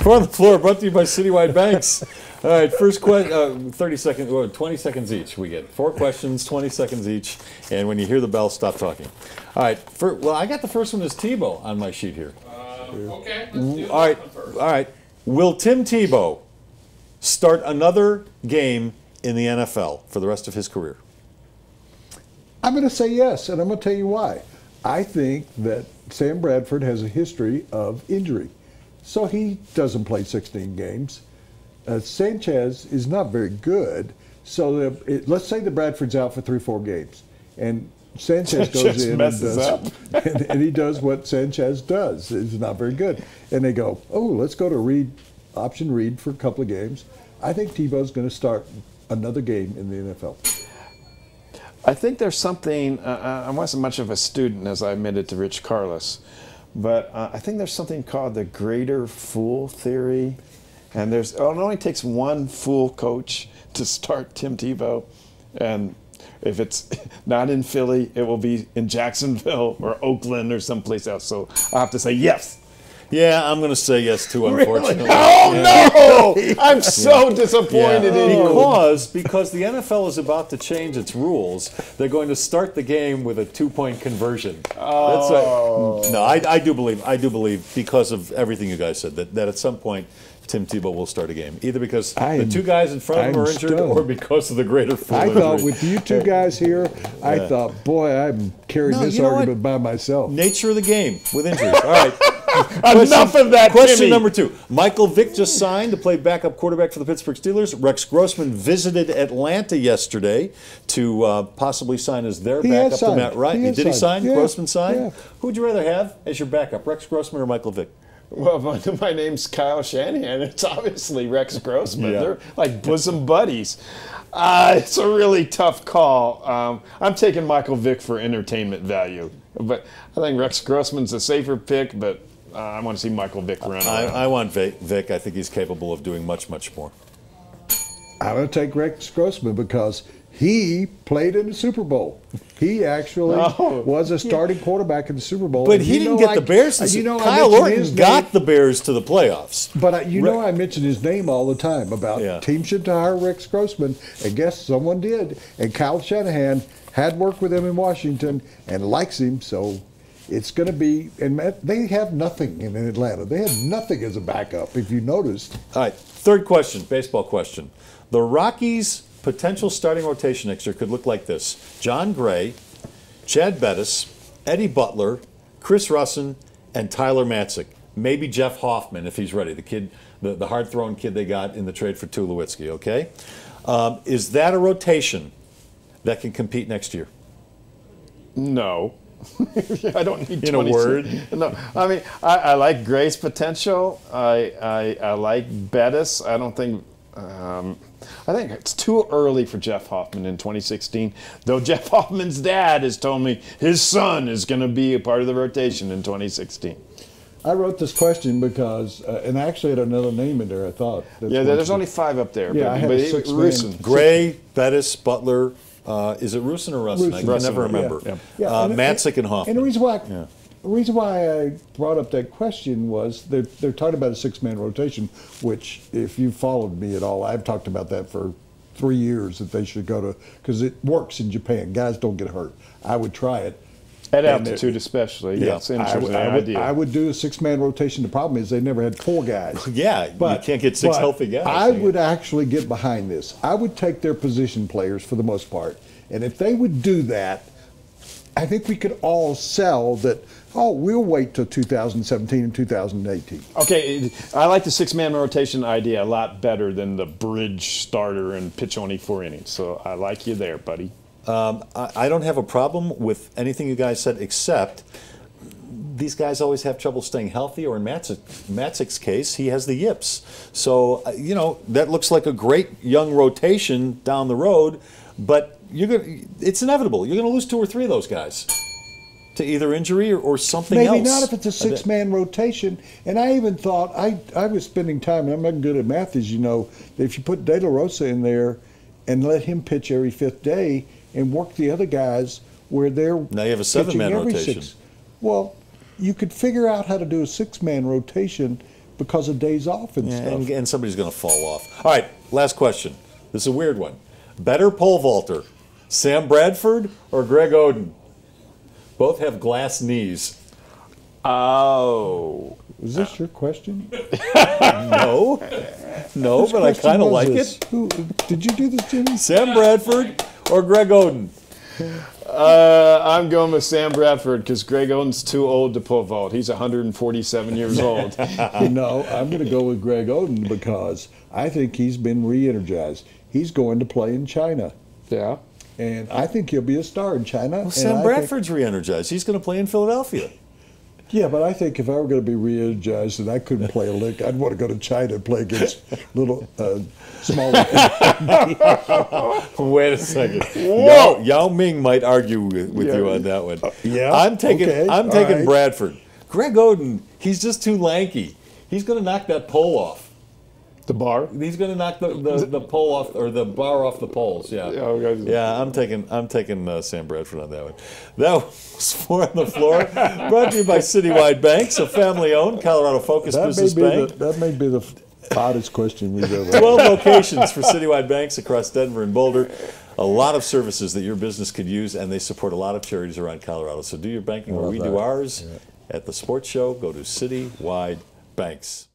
Four on the floor, brought to you by Citywide Banks. All right, first question, 30 seconds, or 20 seconds each. We get 4 questions, 20 seconds each, and when you hear the bell, stop talking. All right, well, I got the first one as Tebow on my sheet here. Okay, let's do all right. Will Tim Tebow start another game in the NFL for the rest of his career? I'm going to say yes, and I'm going to tell you why. I think that Sam Bradford has a history of injury, so he doesn't play 16 games. Sanchez is not very good, so let's say that Bradford's out for 3-4 games, and Sanchez goes in and does, and he does what Sanchez does. It's not very good, and they go, oh, let's go to option Reed for a couple of games. I think Tebow's going to start another game in the NFL. I think there's something, I wasn't much of a student, as I admitted to Rich Carlos, but I think there's something called the greater fool theory. And it only takes one fool coach to start Tim Tebow. And if it's not in Philly, it will be in Jacksonville or Oakland or someplace else. So I have to say yes. Yeah, I'm going to say yes too, unfortunately. Really? Oh, no! I'm so disappointed in you. Because the NFL is about to change its rules. They're going to start the game with a 2-point conversion. Oh. No, I do believe, because of everything you guys said, that at some point Tim Tebow will start a game. Either because the 2 guys in front of him are injured or because of the greater fool I injury. thought with you 2 guys here, I thought, boy, I'm carrying this argument by myself. Nature of the game with injuries. All right. Enough of that, Question Timmy. number 2. Michael Vick just signed to play backup quarterback for the Pittsburgh Steelers. Rex Grossman visited Atlanta yesterday to possibly sign as their backup to Matt Ryan. Did he sign? Yeah. Grossman signed? Yeah. Who would you rather have as your backup, Rex Grossman or Michael Vick? Well, my name's Kyle Shanahan. It's obviously Rex Grossman. They're like bosom buddies. It's a really tough call. I'm taking Michael Vick for entertainment value. But I think Rex Grossman's a safer pick, but I want to see Michael Vick run around. I want Vick. I think he's capable of doing much, much more. I'm going to take Rex Grossman because he played in the Super Bowl. He actually was a starting quarterback in the Super Bowl. But he didn't get the Bears. Kyle Orton got the Bears to the playoffs. But I mention his name all the time about teams should hire Rex Grossman, and guess someone did. And Kyle Shanahan had worked with him in Washington and likes him, so it's going to be, and they have nothing in Atlanta. They have nothing as a backup, if you noticed. All right, third question, baseball question. The Rockies' potential starting rotation next year could look like this. John Gray, Chad Bettis, Eddie Butler, Chris Russin, and Tyler Matzik. Maybe Jeff Hoffman, if he's ready, the kid, the hard-thrown kid they got in the trade for Tulowitzki, okay? Is that a rotation that can compete next year? No. I don't need 20. In a word? No. I mean, I like Gray's potential. I like Bettis. I don't think... I think it's too early for Jeff Hoffman in 2016, though Jeff Hoffman's dad has told me his son is going to be a part of the rotation in 2016. I wrote this question because, and I actually had another name in there, I thought. There's only 5 up there. Yeah, I had 6 Russin. Gray, Bettis, Butler, is it Russin or Russin? I can never remember. Matzik and Hoffman. And the reason why I brought up that question was they're talking about a 6-man rotation, which, if you followed me at all, I've talked about that for 3 years that they should go to, because it works in Japan. Guys don't get hurt. I would try it. At altitude especially. Yes, I would do a 6-man rotation. The problem is they never had 4 guys. But you can't get 6 healthy guys. I would actually get behind this. I would take their position players for the most part. And if they would do that, I think we could all sell that, we'll wait till 2017 and 2018. Okay, I like the 6-man rotation idea a lot better than the bridge starter and pitch only 4 innings. So I like you there, buddy. I don't have a problem with anything you guys said, except these guys always have trouble staying healthy, or in Matzik's case, he has the yips. So, that looks like a great young rotation down the road, but it's inevitable. You're going to lose 2 or 3 of those guys to either injury or something else. Maybe not if it's a 6-man rotation. And I even thought, I was spending time, and I'm not good at math, as you know, that if you put De La Rosa in there and let him pitch every 5th day and work the other guys where they're now you have a 7-man rotation. Well, you could figure out how to do a 6-man rotation because of days off and stuff. And somebody's going to fall off. All right, last question. This is a weird one. Better pole vaulter, Sam Bradford or Greg Oden? Both have glass knees. Oh. Was this your question? No, Whose but I question kind of was like this? it. Who, did you do this, Jimmy? Sam Bradford or Greg Oden? I'm going with Sam Bradford because Greg Oden's too old to pole vault. He's 147 years old. No, I'm going to go with Greg Oden because I think he's been re-energized. He's going to play in China. Yeah. And I think he'll be a star in China. Well, Sam Bradford's re-energized. He's going to play in Philadelphia. Yeah, but I think if I were going to be re-energized and I couldn't play a lick, I'd want to go to China and play against little, smaller people. Wait a second. Yao Ming might argue with you on that one. Yeah, I'm taking right. Bradford. Greg Oden, he's just too lanky. He's going to knock that pole off. The bar? He's going to knock the pole off, or the bar off the poles. Yeah. Yeah, I'm taking Sam Bradford on that one. That was Four on the Floor, brought to you by Citywide Banks, a family-owned Colorado-focused business bank. That may be the oddest question we've ever 12 locations for Citywide Banks across Denver and Boulder. A lot of services that your business could use, and they support a lot of charities around Colorado. So do your banking where we do ours. At the sports show, go to Citywide Banks.